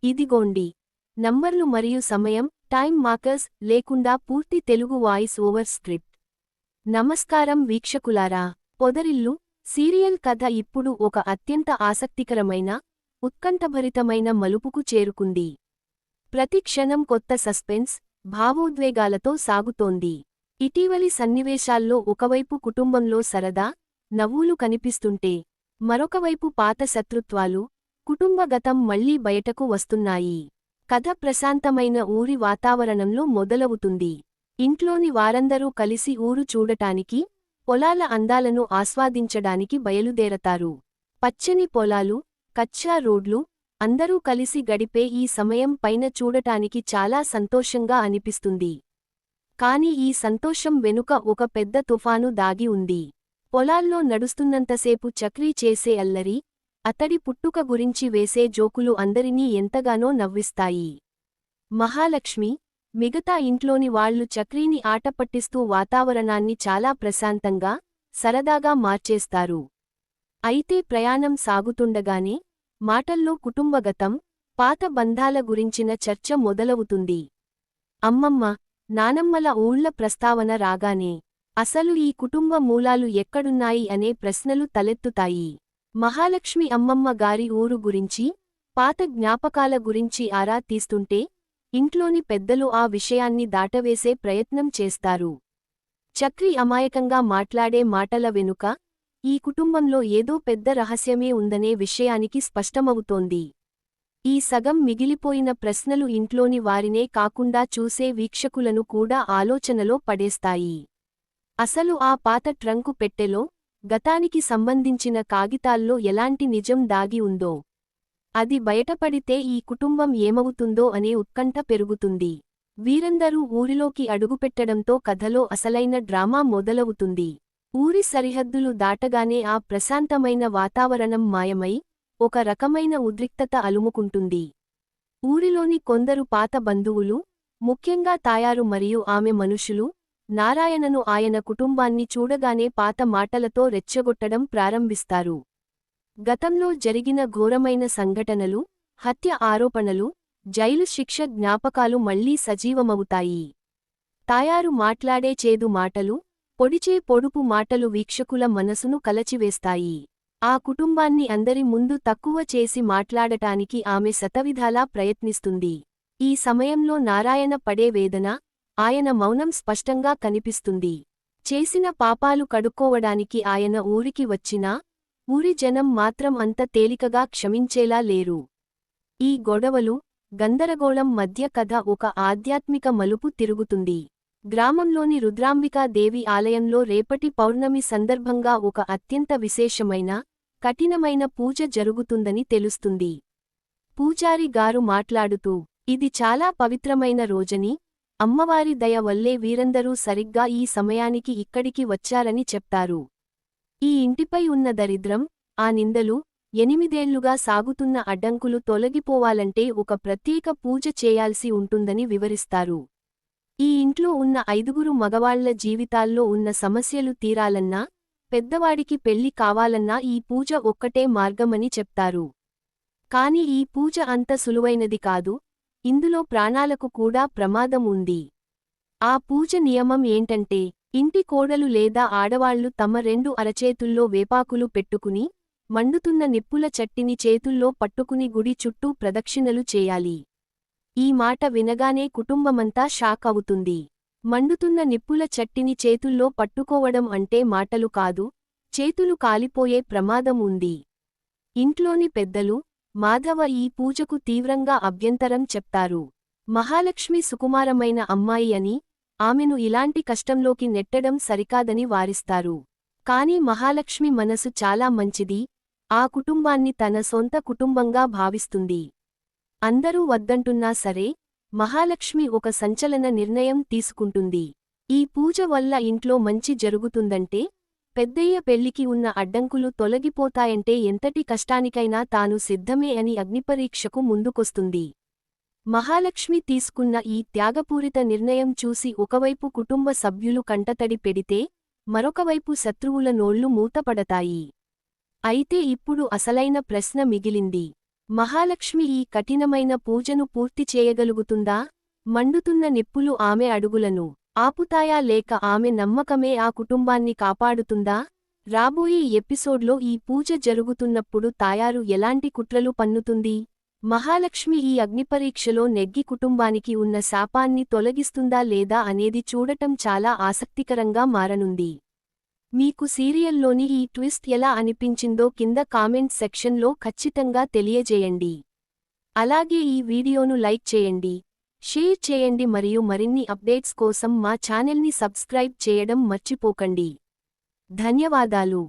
ఇదిగోండి. నంబర్లు మరియు సమయం, టైమ్ మార్కర్స్ లేకుండా పూర్తి తెలుగు వాయిస్ ఓవర్ స్క్రిప్ట్. నమస్కారం వీక్షకులారా. పొదరిల్లు సీరియల్ కథ ఇప్పుడు ఒక అత్యంత ఆసక్తికరమైన, ఉత్కంఠభరితమైన మలుపుకు చేరుకుంది. ప్రతి క్షణం కొత్త సస్పెన్స్, భావోద్వేగాలతో సాగుతోంది. ఇటీవలి సన్నివేశాల్లో ఒకవైపు కుటుంబంలో సరదా, నవ్వులు కనిపిస్తుంటే, మరొకవైపు పాత శత్రుత్వాలు, కుటుంబ గతం మళ్లీ బయటకు వస్తున్నాయి. కథ ప్రశాంతమైన ఊరి వాతావరణంలో మొదలవుతుంది. ఇంట్లోని వారందరూ కలిసి ఊరు చూడటానికి, పొలాల అందాలను ఆస్వాదించడానికి బయలుదేరతారు. పచ్చని పొలాలు, కచ్చా రోడ్లు, అందరూ కలిసి గడిపే ఈ సమయం పైన చూడటానికి చాలా సంతోషంగా అనిపిస్తుంది. కాని ఈ సంతోషం వెనుక ఒక పెద్ద తుఫాను దాగి ఉంది. పొలాల్లో నడుస్తున్నంతసేపు చక్రీ చేసే అల్లరి, అతడి పుట్టుక గురించి వేసే జోకులు అందరినీ ఎంతగానో నవ్విస్తాయి. మహాలక్ష్మి, మిగతా ఇంట్లోని వాళ్లు చక్రీని ఆటపట్టిస్తూ వాతావరణాన్ని చాలా ప్రశాంతంగా, సరదాగా మార్చేస్తారు. అయితే ప్రయాణం సాగుతుండగానే, మాటల్లో కుటుంబగతం, పాత బంధాల గురించిన చర్చ మొదలవుతుంది. అమ్మమ్మ, నానమ్మల ఊళ్ల ప్రస్తావన రాగానే, అసలు ఈ కుటుంబ మూలాలు ఎక్కడున్నాయి అనే ప్రశ్నలు తలెత్తుతాయి. మహాలక్ష్మి అమ్మమ్మ గారి ఊరు గురించి, పాత జ్ఞాపకాల గురించి ఆరా తీస్తుంటే, ఇంట్లోని పెద్దలు ఆ విషయాన్ని దాటవేసే ప్రయత్నం చేస్తారు. చక్రి అమాయకంగా మాట్లాడే మాటల వెనుక, ఈ కుటుంబంలో ఏదో పెద్ద రహస్యమే ఉందనే విషయానికి స్పష్టమవుతోంది. ఈ సగం మిగిలిపోయిన ప్రశ్నలు ఇంట్లోని వారినే కాకుండా చూసే వీక్షకులను కూడా ఆలోచనలో పడేస్తాయి. అసలు ఆ పాత ట్రంకు పెట్టెలో, గతానికి సంబంధించిన కాగితాల్లో ఎలాంటి నిజం దాగి ఉందో, అది బయటపడితే ఈ కుటుంబం ఏమవుతుందో అనే ఉత్కంఠ పెరుగుతుంది. వీరందరూ ఊరిలోకి అడుగుపెట్టడంతో కథలో అసలైన డ్రామా మొదలవుతుంది. ఊరి సరిహద్దులు దాటగానే ఆ ప్రశాంతమైన వాతావరణం మాయమై, ఒక రకమైన ఉద్రిక్తత అలుముకుంటుంది. ఊరిలోని కొందరు పాత బంధువులు, ముఖ్యంగా తాయారు మరియు ఆమె మనుషులు, నారాయణను ఆయన కుటుంబాన్ని చూడగానే పాత మాటలతో రెచ్చగొట్టడం ప్రారంభిస్తారు. గతంలో జరిగిన ఘోరమైన సంఘటనలు, హత్య ఆరోపణలు, జైలు శిక్ష జ్ఞాపకాలు మళ్లీ సజీవమవుతాయి. తాయారు మాట్లాడే చేదు మాటలు, పొడిచే పొడుపు మాటలు వీక్షకుల మనసును కలచివేస్తాయి. ఆ కుటుంబాన్ని అందరి ముందు తక్కువ చేసి మాట్లాడటానికి ఆమె శతవిధాలా ప్రయత్నిస్తుంది. ఈ సమయంలో నారాయణ పడే వేదన, ఆయన మౌనం స్పష్టంగా కనిపిస్తుంది. చేసిన పాపాలు కడుక్కోవడానికి ఆయన ఊరికి వచ్చినా, ఊరి జనం మాత్రం అంత తేలికగా క్షమించేలా లేరు. ఈ గొడవలు, గందరగోళం మధ్య కథ ఒక ఆధ్యాత్మిక మలుపు తిరుగుతుంది. గ్రామంలోని రుద్రాంబికాదేవి ఆలయంలో రేపటి పౌర్ణమి సందర్భంగా ఒక అత్యంత విశేషమైన, కఠినమైన పూజ జరుగుతుందని తెలుస్తుంది. పూజారి గారు మాట్లాడుతూ, ఇది చాలా పవిత్రమైన రోజని, అమ్మవారి దయ వల్లే వీరందరూ సరిగ్గా ఈ సమయానికి ఇక్కడికి వచ్చారని చెప్తారు. ఈ ఇంటిపై ఉన్న దరిద్రం, ఆ నిందలు, 8 ఏళ్లుగా సాగుతున్న అడ్డంకులు తొలగిపోవాలంటే ఒక ప్రత్యేక పూజ చేయాల్సి ఉంటుందని వివరిస్తారు. ఈ ఇంట్లో ఉన్న 5 మగవాళ్ల జీవితాల్లో ఉన్న సమస్యలు తీరాలన్నా, పెద్దవాడికి పెళ్లి కావాలన్నా ఈ పూజ ఒక్కటే మార్గమని చెప్తారు. కాని ఈ పూజ అంత సులువైనది కాదు, ఇందులో ప్రాణాలకు కూడా ప్రమాదం ఉంది. ఆ పూజ నియమం ఏంటంటే, ఇంటి కోడలు లేదా ఆడవాళ్లు తమ 2 అరచేతుల్లో వేపాకులు పెట్టుకుని, మండుతున్న నిప్పుల చట్టిని చేతుల్లో పట్టుకుని గుడి చుట్టూ ప్రదక్షిణలు చేయాలి. ఈ మాట వినగానే కుటుంబమంతా షాక్ అవుతుంది. మండుతున్న నిప్పుల చట్టిని చేతుల్లో పట్టుకోవడం అంటే మాటలు కాదు, చేతులు కాలిపోయే ప్రమాదం ఉంది. ఇంట్లోని పెద్దలు, మాధవ ఈ పూజకు తీవ్రంగా అభ్యంతరం చెప్తారు. మహాలక్ష్మి సుకుమారమైన అమ్మాయి అని, ఆమెను ఇలాంటి కష్టంలోకి నెట్టడం సరికాదని వారిస్తారు. కాని మహాలక్ష్మి మనసు చాలా మంచిది, ఆ కుటుంబాన్ని తన సొంత కుటుంబంగా భావిస్తుంది. అందరూ వద్దంటున్నా సరే, మహాలక్ష్మి ఒక సంచలన నిర్ణయం తీసుకుంటుంది. ఈ పూజ వల్ల ఇంట్లో మంచి జరుగుతుందంటే, పెద్దయ్య పెళ్లికి ఉన్న అడ్డంకులు తొలగిపోతాయంటే ఎంతటి కష్టానికైనా తాను సిద్ధమే అని అగ్నిపరీక్షకు ముందుకొస్తుంది. మహాలక్ష్మి తీసుకున్న ఈ త్యాగపూరిత నిర్ణయం చూసి ఒకవైపు కుటుంబ సభ్యులు కంటతడి పెడితే, మరొకవైపు శత్రువుల నోళ్లు మూతపడతాయి. అయితే ఇప్పుడు అసలైన ప్రశ్న మిగిలింది. మహాలక్ష్మి ఈ కఠినమైన పూజను పూర్తి చేయగలుగుతుందా? మండుతున్న నిప్పులు ఆమె అడుగులను ఆపుతాయా లేక ఆమె నమ్మకమే ఆ కుటుంబాన్ని కాపాడుతుందా? రాబోయే ఎపిసోడ్లో ఈ పూజ జరుగుతున్నప్పుడు తాయారు ఎలాంటి కుట్రలు పన్నుతుంది? మహాలక్ష్మి ఈ అగ్నిపరీక్షలో నెగ్గి కుటుంబానికి ఉన్న శాపాన్ని తొలగిస్తుందా లేదా అనేది చూడటం చాలా ఆసక్తికరంగా మారనుంది. మీకు సీరియల్లోని ఈ ట్విస్ట్ ఎలా అనిపించిందో కింద కామెంట్ సెక్షన్లో ఖచ్చితంగా తెలియజేయండి. అలాగే ఈ వీడియోను లైక్ చేయండి, షేర్ చేయండి మరియు మరిన్ని అప్డేట్స్ కోసం మా ఛానల్ని సబ్స్క్రైబ్ చేయడం మర్చిపోకండి. ధన్యవాదాలు.